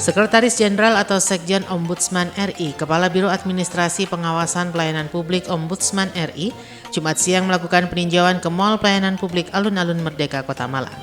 Sekretaris Jenderal atau Sekjen Ombudsman RI, Kepala Biro Administrasi Pengawasan Pelayanan Publik Ombudsman RI, Jumat siang melakukan peninjauan ke Mall Pelayanan Publik Alun-Alun Merdeka, Kota Malang.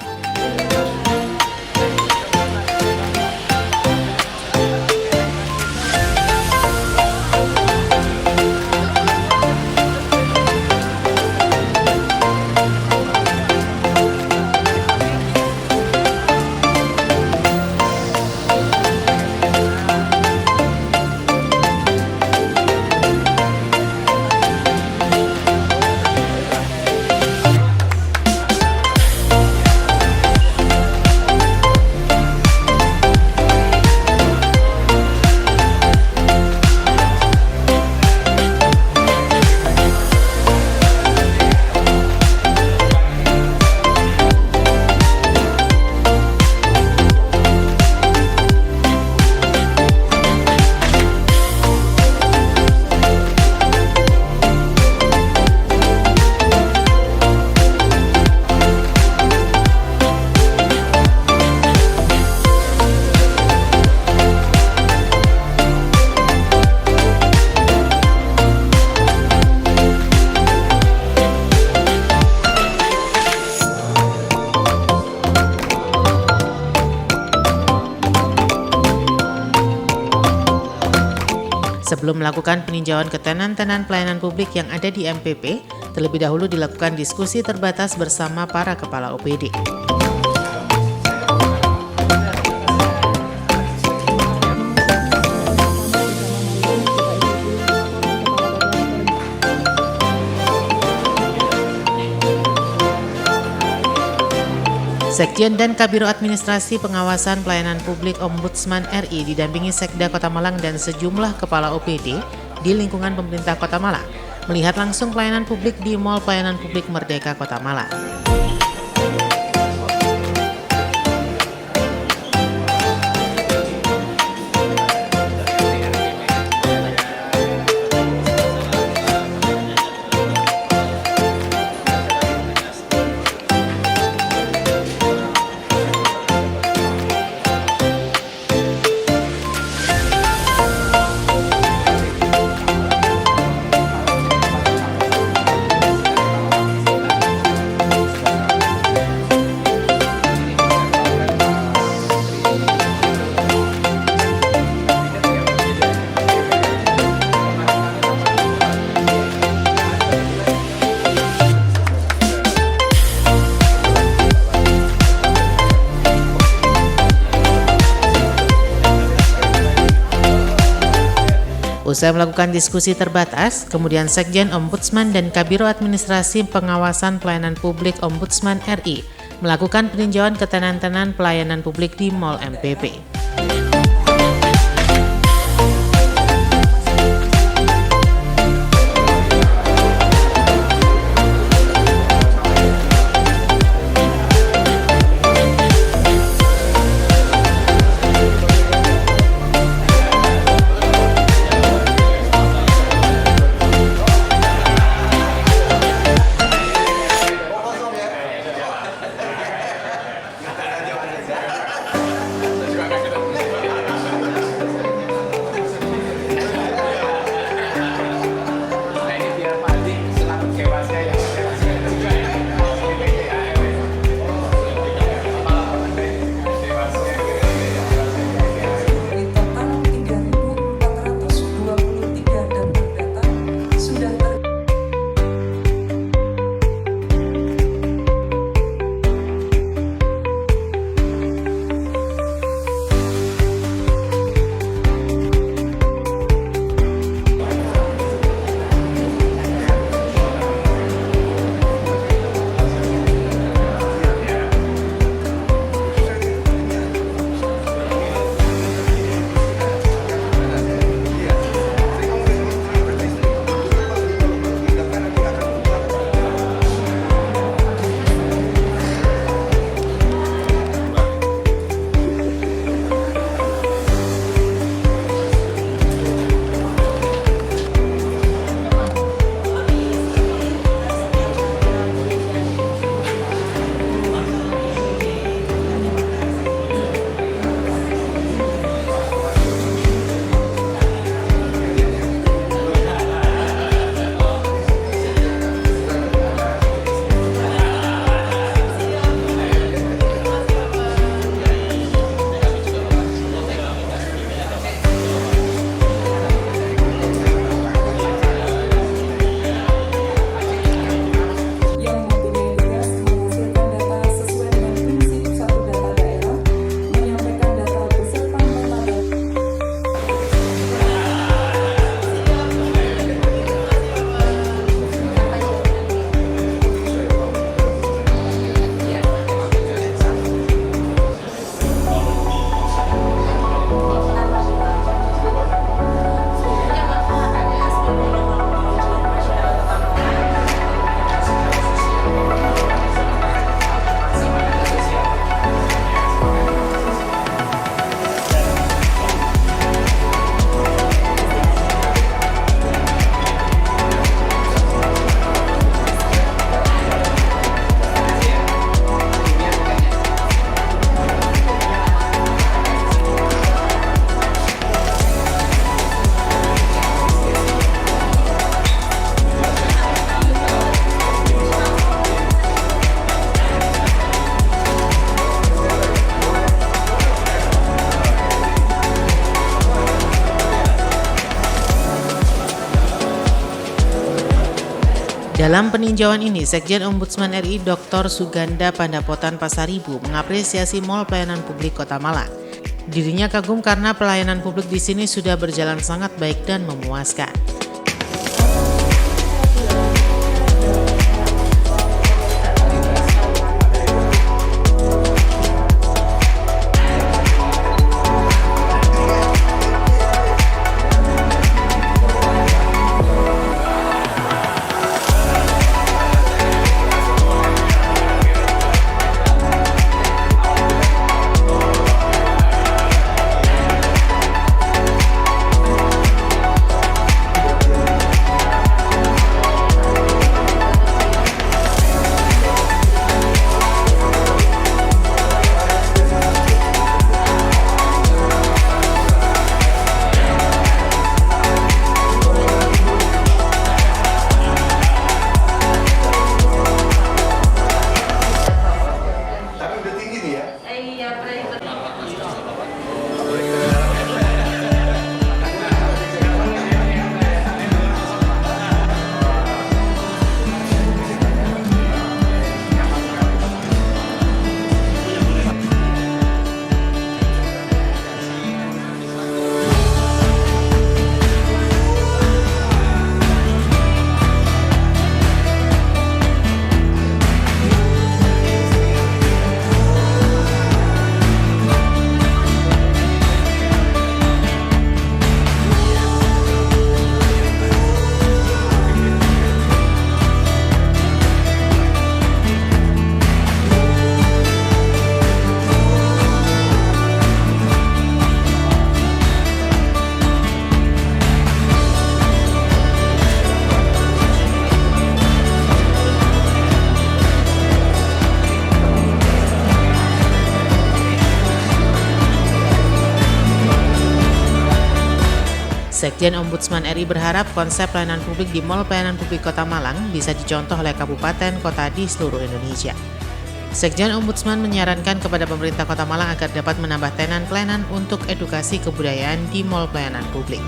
Sebelum melakukan peninjauan ke tenan-tenan pelayanan publik yang ada di MPP, terlebih dahulu dilakukan diskusi terbatas bersama para kepala OPD. Sekjen dan Kabiro Administrasi Pengawasan Pelayanan Publik Ombudsman RI didampingi Sekda Kota Malang dan sejumlah kepala OPD di lingkungan pemerintah Kota Malang melihat langsung pelayanan publik di Mall Pelayanan Publik Merdeka, Kota Malang. Usai melakukan diskusi terbatas, kemudian Sekjen Ombudsman dan Kabiro Administrasi Pengawasan Pelayanan Publik Ombudsman RI melakukan peninjauan ke tenan-tenan pelayanan publik di Mall MPP. Dalam peninjauan ini, Sekjen Ombudsman RI Dr. Suganda Pandapotan Pasaribu mengapresiasi Mall Pelayanan Publik Kota Malang. Dirinya kagum karena pelayanan publik di sini sudah berjalan sangat baik dan memuaskan. Sekjen Ombudsman RI berharap konsep pelayanan publik di Mall Pelayanan Publik Kota Malang bisa dicontoh oleh kabupaten kota di seluruh Indonesia. Sekjen Ombudsman menyarankan kepada pemerintah Kota Malang agar dapat menambah tenan pelayanan untuk edukasi kebudayaan di Mall Pelayanan Publik.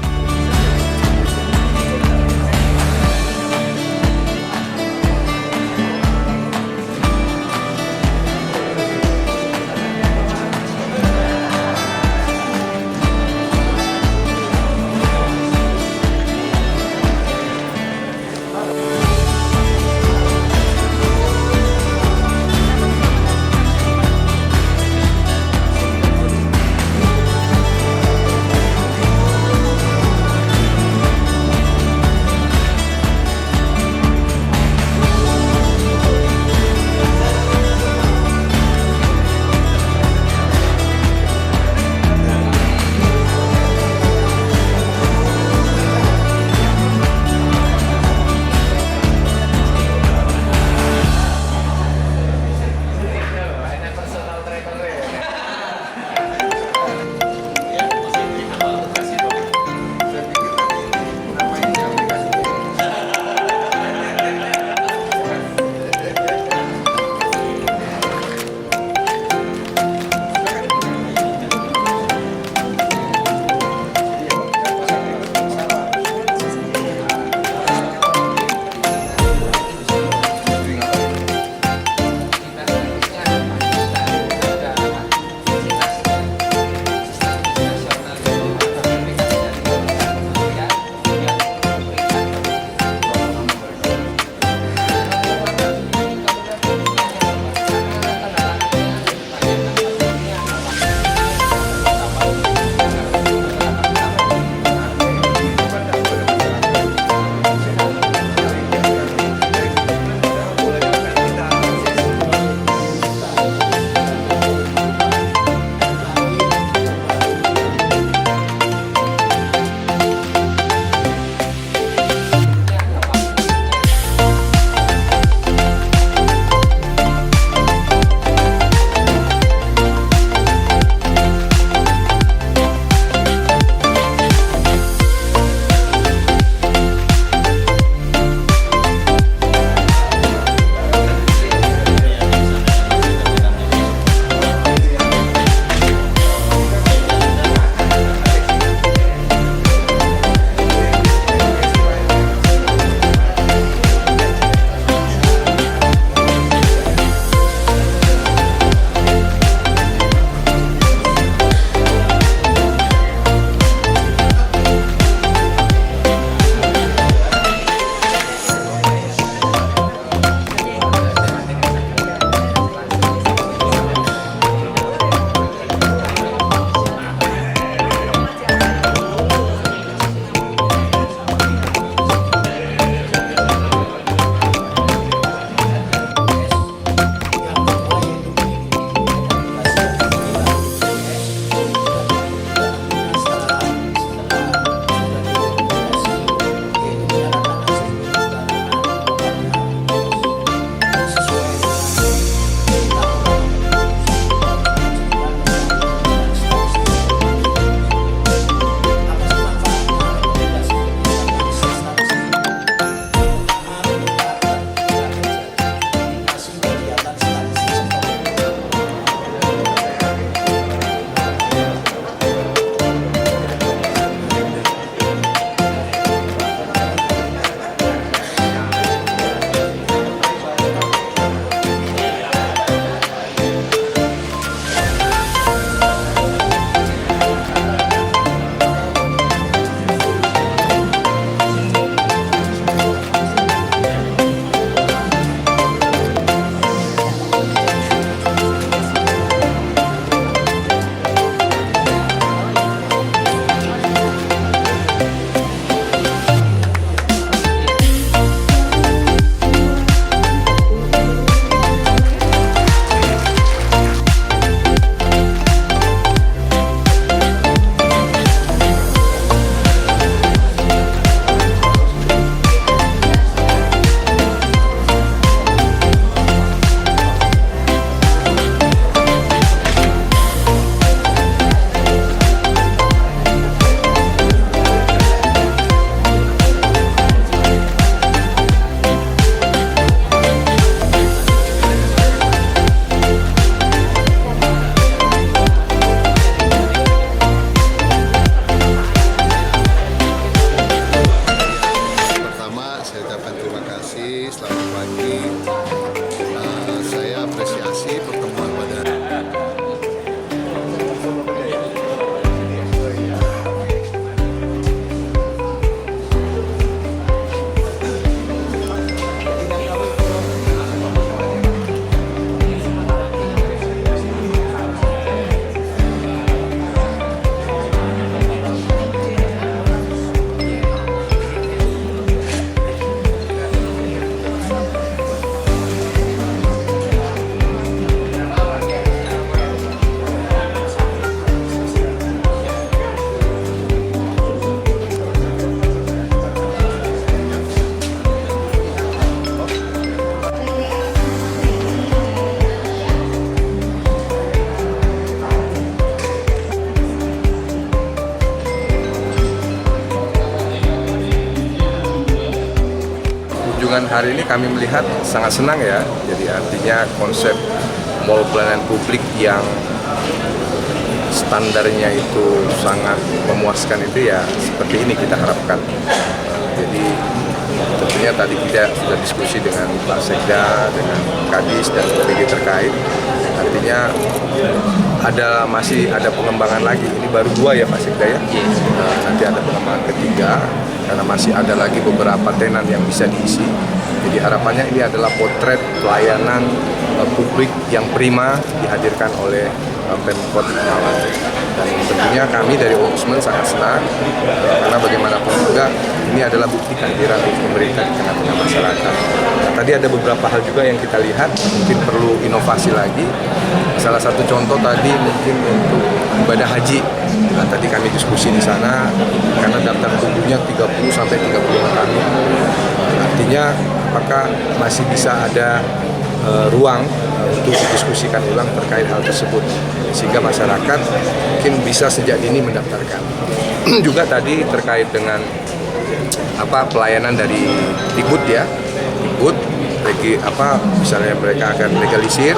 hari ini kami melihat sangat senang ya. Jadi artinya konsep mall pelayanan publik yang standarnya itu sangat memuaskan itu ya seperti ini kita harapkan. Jadi tentunya tadi kita sudah diskusi dengan Pak Sekda, dengan Kadis dan OPD terkait. Artinya masih ada pengembangan lagi. Ini baru 2 ya Pak Sekda ya. Nanti ada pengembangan ketiga karena masih ada lagi beberapa tenan yang bisa diisi. Jadi harapannya ini adalah potret pelayanan publik yang prima dihadirkan oleh Pemkot Malang. Dan tentunya kami dari Ombudsman sangat senang karena bagaimanapun juga ini adalah bukti kehadiran pemerintah di tengah-tengah masyarakat. Nah, tadi ada beberapa hal juga yang kita lihat mungkin perlu inovasi lagi. Salah satu contoh tadi mungkin untuk ibadah haji. Nah, tadi kami diskusi di sana karena daftar tunggunya 30 sampai 35 kali. Artinya apakah masih bisa ada ruang untuk didiskusikan ulang terkait hal tersebut sehingga masyarakat mungkin bisa sejak dini mendaftarkan. Juga tadi terkait dengan pelayanan dari Tikbud ya, Tikbud misalnya mereka akan legalisir.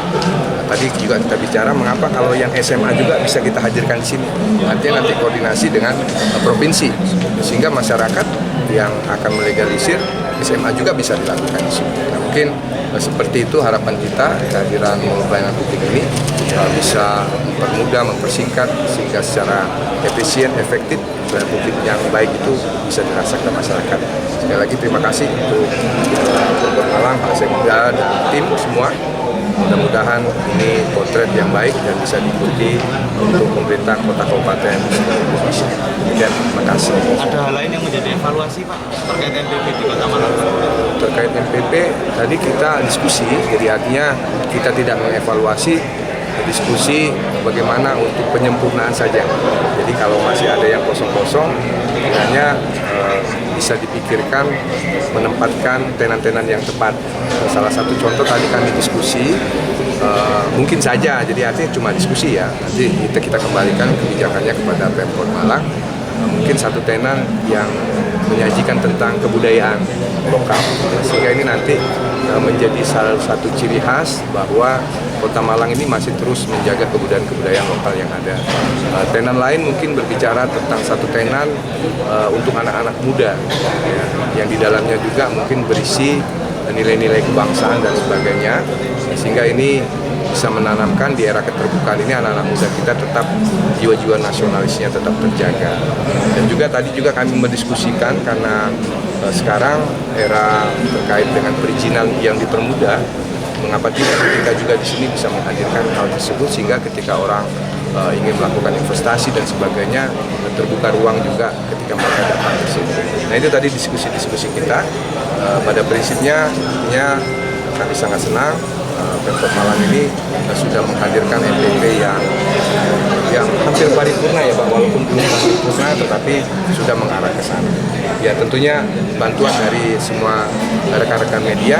Tadi juga kita bicara mengapa kalau yang SMA juga bisa kita hadirkan di sini. Artinya nanti koordinasi dengan provinsi sehingga masyarakat yang akan melegalisir SMA juga bisa dilakukan di sini. Nah, mungkin seperti itu harapan kita kehadiran pelayanan publik ini bisa mempermudah, mempersingkat sehingga secara efisien, efektif pelayanan publik yang baik itu bisa dirasakan masyarakat. Sekali lagi terima kasih untuk Pemkot Malang, Pak Sekda dan tim semua. Mudah-mudahan ini potret yang baik dan bisa diikuti untuk pemerintah kota kabupaten Indonesia. Dan terima kasih. Ada hal lain yang menjadi evaluasi Pak terkait MPP di Kota Malang? Terkait MPP tadi kita diskusi, jadi artinya kita tidak mengevaluasi, diskusi bagaimana untuk penyempurnaan saja. Jadi kalau masih ada yang kosong-kosong, kiranya bisa dipikirkan menempatkan tenan-tenan yang tepat. Salah satu contoh tadi kami diskusi, mungkin saja, jadi artinya cuma diskusi ya, nanti kita kembalikan kebijakannya kepada Pemkot Malang, mungkin satu tenan yang menyajikan tentang kebudayaan lokal, sehingga ini nanti menjadi salah satu ciri khas bahwa Kota Malang ini masih terus menjaga kebudayaan lokal yang ada. Tenan lain mungkin berbicara tentang satu tenan untuk anak-anak muda, ya, yang di dalamnya juga mungkin berisi nilai-nilai kebangsaan dan sebagainya, sehingga ini bisa menanamkan di era keterbukaan ini anak-anak muda kita tetap jiwa-jiwa nasionalisnya tetap terjaga. Dan juga tadi juga kami mendiskusikan karena sekarang era terkait dengan perizinan yang dipermudah, mengapa tidak kita juga di sini bisa menghadirkan hal tersebut sehingga ketika orang ingin melakukan investasi dan sebagainya terbuka ruang juga ketika mereka datang ke sini. Nah itu tadi diskusi-diskusi kita. Pada prinsipnya kami sangat senang Pemkot Malang ini sudah menghadirkan MPP yang hampir paripurna ya Pak, walaupun belum paripurna tetapi sudah mengarah ke sana. Ya tentunya bantuan dari semua rekan-rekan media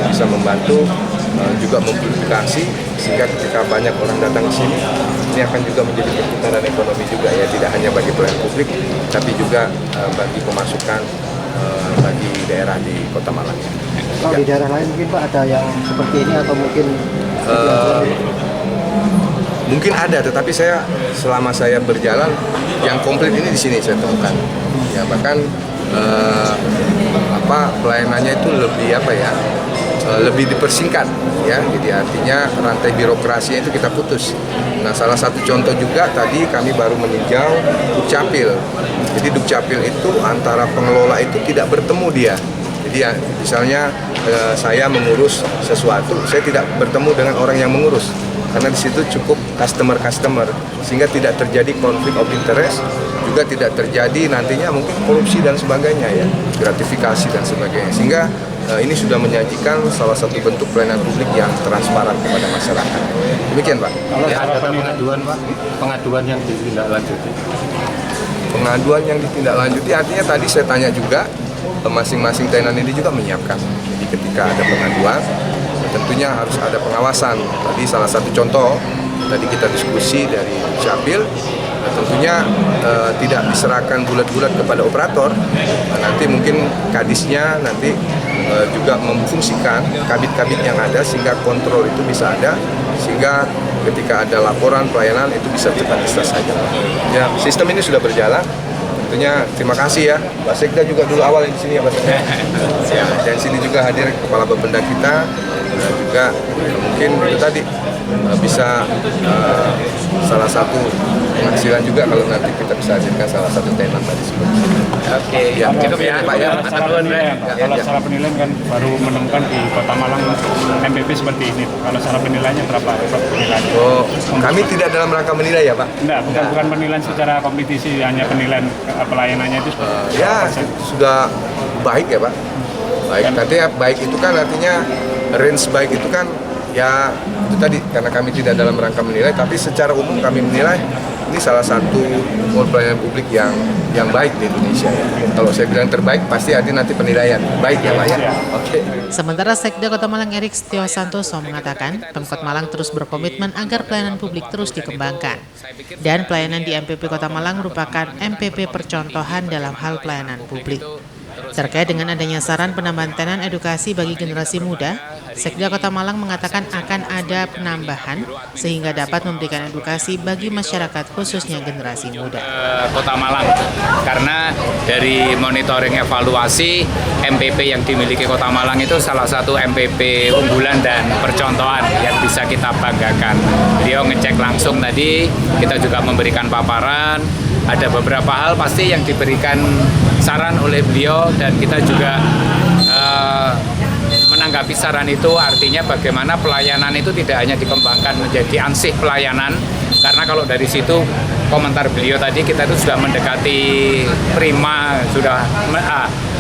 bisa membantu juga mempublikasi sehingga ketika banyak orang datang ke sini ini akan juga menjadi perputaran ekonomi juga ya, tidak hanya bagi pelayan publik tapi juga bagi pemasukan bagi daerah di Kota Malang. Kalau di daerah lain mungkin Pak ada yang seperti ini atau mungkin mungkin ada, tetapi selama saya berjalan yang komplit ini di sini saya temukan. Ya bahkan pelayanannya itu lebih dipersingkat ya, jadi artinya rantai birokrasinya itu kita putus. Nah salah satu contoh juga tadi kami baru meninjau Dukcapil. Jadi Dukcapil itu antara pengelola itu tidak bertemu dia. Jadi ya, misalnya saya mengurus sesuatu, saya tidak bertemu dengan orang yang mengurus karena di situ cukup customer sehingga tidak terjadi konflik of interest, juga tidak terjadi nantinya mungkin korupsi dan sebagainya ya, gratifikasi dan sebagainya, sehingga ini sudah menyajikan salah satu bentuk pelayanan publik yang transparan kepada masyarakat. Demikian Pak. Kalau ada pengaduan Pak, pengaduan yang ditindaklanjuti. Pengaduan yang ditindaklanjuti artinya tadi saya tanya juga, masing-masing tenan ini juga menyiapkan. Jadi ketika ada pengaduan, tentunya harus ada pengawasan. Tadi salah satu contoh, tadi kita diskusi dari Dukcapil, tentunya tidak diserahkan bulat-bulat kepada operator. Nanti mungkin kadisnya nanti juga memfungsikan kabit-kabit yang ada sehingga kontrol itu bisa ada, sehingga ketika ada laporan pelayanan itu bisa cepat diselesaikan. Ya, sistem ini sudah berjalan. Tentunya terima kasih ya, Pak Sekda juga dulu awal di sini ya Pak Sekda. Dan sini juga hadir kepala Bapenda kita, juga mungkin itu tadi bisa salah satu penghasilan juga kalau nanti kita bisa hadirkan salah satu tenant tadi seperti itu. Oke, ya, cukup ya Pak ya. Kalau secara penilaian kan baru menemukan di Kota Malang MPP seperti ini. Kalau secara penilaiannya berapa penilaiannya? Oh, kami tidak dalam rangka menilai ya Pak? Enggak, bukan penilaian secara kompetisi, hanya penilaian pelayanannya itu seperti Ya, sudah baik ya Pak. Baik, artinya baik itu kan artinya range baik itu kan ya itu tadi karena kami tidak dalam rangka menilai, tapi secara umum kami menilai ini salah satu mall pelayanan publik yang baik di Indonesia ya. Kalau saya bilang terbaik pasti ada nanti penilaian baik ya Pak ya. Oke. Sementara Sekda Kota Malang Erik Setio Santoso mengatakan Pemkot Malang terus berkomitmen agar pelayanan publik terus dikembangkan. Dan pelayanan di MPP Kota Malang merupakan MPP percontohan dalam hal pelayanan publik. Terkait dengan adanya saran penambahan tenan edukasi bagi generasi muda, Sekda Kota Malang mengatakan akan ada penambahan sehingga dapat memberikan edukasi bagi masyarakat khususnya generasi muda. Kota Malang, karena dari monitoring evaluasi MPP yang dimiliki Kota Malang itu salah satu MPP unggulan dan percontohan yang bisa kita banggakan. Beliau ngecek langsung tadi, kita juga memberikan paparan, ada beberapa hal pasti yang diberikan saran oleh beliau dan kita juga menanggapi saran itu, artinya bagaimana pelayanan itu tidak hanya dikembangkan menjadi ansih pelayanan, karena kalau dari situ komentar beliau tadi kita itu sudah mendekati prima, sudah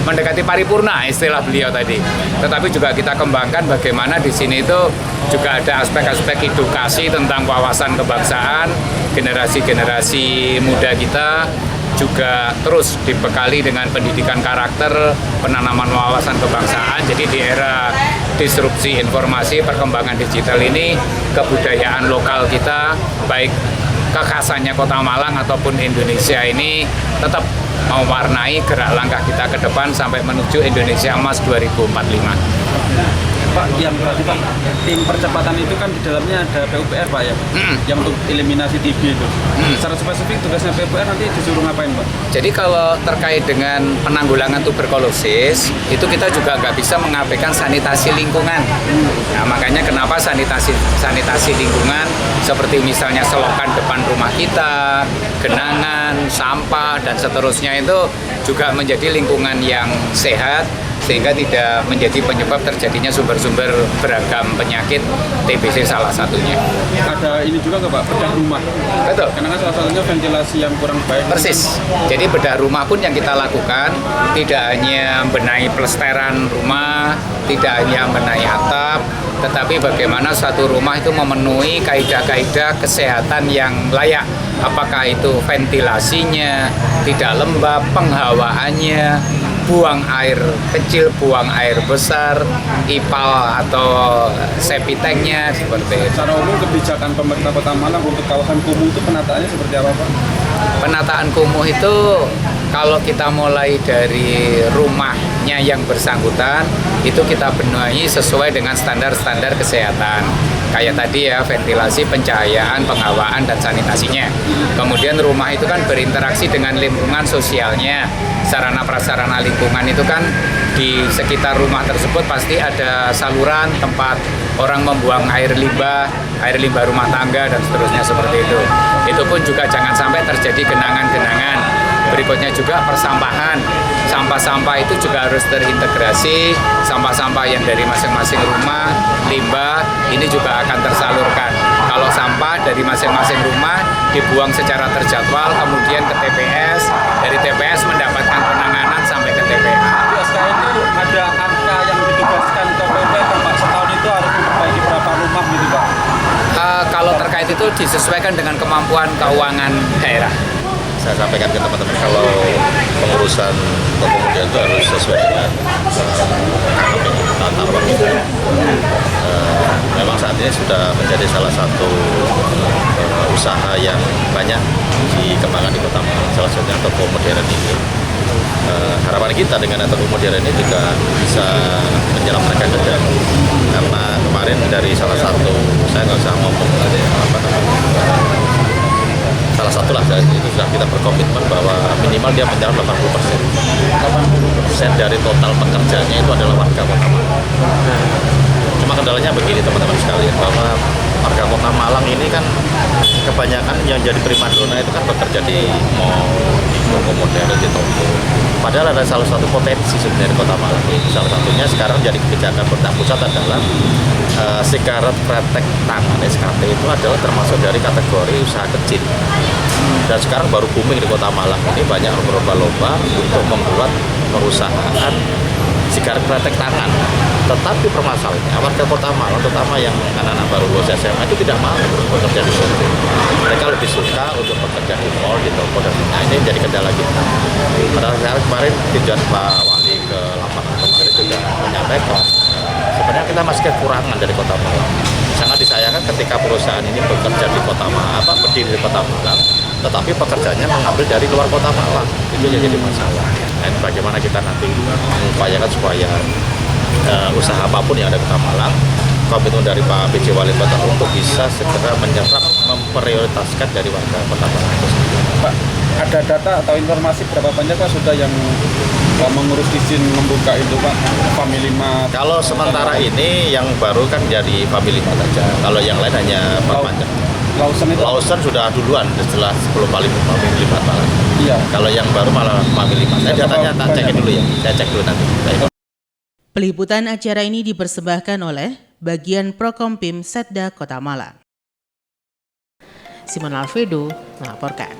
mendekati paripurna istilah beliau tadi. Tetapi juga kita kembangkan bagaimana di sini itu juga ada aspek-aspek edukasi tentang wawasan kebangsaan, generasi-generasi muda kita juga terus dibekali dengan pendidikan karakter, penanaman wawasan kebangsaan. Jadi di era disrupsi informasi, perkembangan digital ini, kebudayaan lokal kita, baik kekhasannya Kota Malang ataupun Indonesia ini tetap mewarnai gerak langkah kita ke depan sampai menuju Indonesia Emas 2045. Pak, yang berarti Pak, tim percepatan itu kan di dalamnya ada PUPR Pak ya, yang untuk eliminasi TB itu. Secara spesifik tugasnya PUPR nanti disuruh ngapain Pak? Jadi kalau terkait dengan penanggulangan tuberkulosis, itu kita juga nggak bisa mengabaikan sanitasi lingkungan. Nah, makanya kenapa sanitasi lingkungan seperti misalnya selokan depan rumah kita, genangan, sampah, dan seterusnya itu juga menjadi lingkungan yang sehat, sehingga tidak menjadi penyebab terjadinya sumber-sumber beragam penyakit, TBC salah satunya. Ada ini juga nggak Pak, bedah rumah? Betul. Karena kan salah satunya ventilasi yang kurang baik. Persis. Jadi bedah rumah pun yang kita lakukan tidak hanya benahi pelesteran rumah, tidak hanya benahi atap, tetapi bagaimana satu rumah itu memenuhi kaidah-kaidah kesehatan yang layak. Apakah itu ventilasinya, tidak lembab, penghawaannya, buang air kecil, buang air besar, IPAL atau septic tanknya, seperti itu. Secara umum kebijakan pemerintah Kota Malang untuk kawasan kumuh itu penataannya seperti apa Pak? Penataan kumuh itu kalau kita mulai dari rumahnya yang bersangkutan, itu kita benahi sesuai dengan standar-standar kesehatan. Kayak tadi ya, ventilasi, pencahayaan, penghawaan, dan sanitasinya. Kemudian rumah itu kan berinteraksi dengan lingkungan sosialnya. Sarana prasarana lingkungan itu kan di sekitar rumah tersebut pasti ada saluran tempat orang membuang air limbah rumah tangga, dan seterusnya seperti itu. Itu pun juga jangan sampai terjadi genangan-genangan. Berikutnya juga persampahan. Sampah-sampah itu juga harus terintegrasi. Sampah-sampah yang dari masing-masing rumah, limbah, ini juga akan tersalurkan. Kalau sampah dari masing-masing rumah dibuang secara terjadwal, kemudian ke TPS, dari TPS mendapatkan penanganan sampai ke TPA. Tapi sekarang itu ada angka yang ditugaskan ke PUPR Pak, setahun itu harus memperbaiki berapa rumah gitu Pak? Kalau terkait itu disesuaikan dengan kemampuan keuangan daerah. Saya sampaikan ke teman-teman kalau pengurusan kemudian itu harus sesuai dengan tata ruang itu. Memang saat ini sudah menjadi salah satu usaha yang banyak dikembangkan di Kota Malang, salah satunya toko modern ini. harapan kita dengan Atom modern ini juga bisa menyelamatkan kerja, karena kemarin dari salah satu, saya nggak usah ngomong apa namanya, salah satu lah itu sudah kita berkomitmen bahwa minimal dia menyerap 80% dari total pekerjanya itu adalah warga Kota Malang. Cuma kendalanya begini teman-teman sekalian, bahwa warga Kota Malang ini kan kebanyakan yang jadi primadona itu kan bekerja di mall, di toko modern, di toko. Padahal ada salah satu potensi sebenarnya di Kota Malang ini. Salah satunya sekarang jadi kebijakan pemerintah pusat adalah sigaret kretek tangan SKT itu adalah termasuk dari kategori usaha kecil. Dan sekarang baru booming di Kota Malang ini, banyak berlomba-lomba untuk membuat perusahaan sigaret kretek tangan. Tetapi permasalahannya warga Kota Malang, terutama yang anak-anak baru lulus SMA itu tidak mau bekerja di situ. Mereka lebih suka untuk bekerja di mall, di toko, dan ini jadi kendala kita. Padahal kemarin tujuan Pak Wali ke lapangan kemarin juga menyampaikan sebenarnya kita masih kekurangan dari Kota Malang. Sangat disayangkan ketika perusahaan ini bekerja di Kota Malang, berdiri di Kota Malang, tetapi pekerjaannya mengambil dari luar Kota Malang. Itu yang jadi masalah. Dan bagaimana kita nanti mengupayakan supaya usaha apapun yang ada di Kota Malang, komitmen dari Pak PJ Wali Kota untuk bisa segera menyerap, memprioritaskan dari warga Kota Malang. Pak, ada data atau informasi berapa banyak Pak sudah yang mengurus izin membuka itu Pak, Family Mart? Kalau sementara ini yang baru kan jadi Family Mart saja. Kalau yang lain hanya perpanjang. Lawson sudah duluan setelah 10 kali Family Mart malah. Iya. Kalau yang baru malah Family Mart. Saya datanya tak cekin dulu ya. Saya cek dulu nanti. Peliputan acara ini dipersembahkan oleh Bagian Prokompim Setda Kota Malang. Simon Alfredo melaporkan.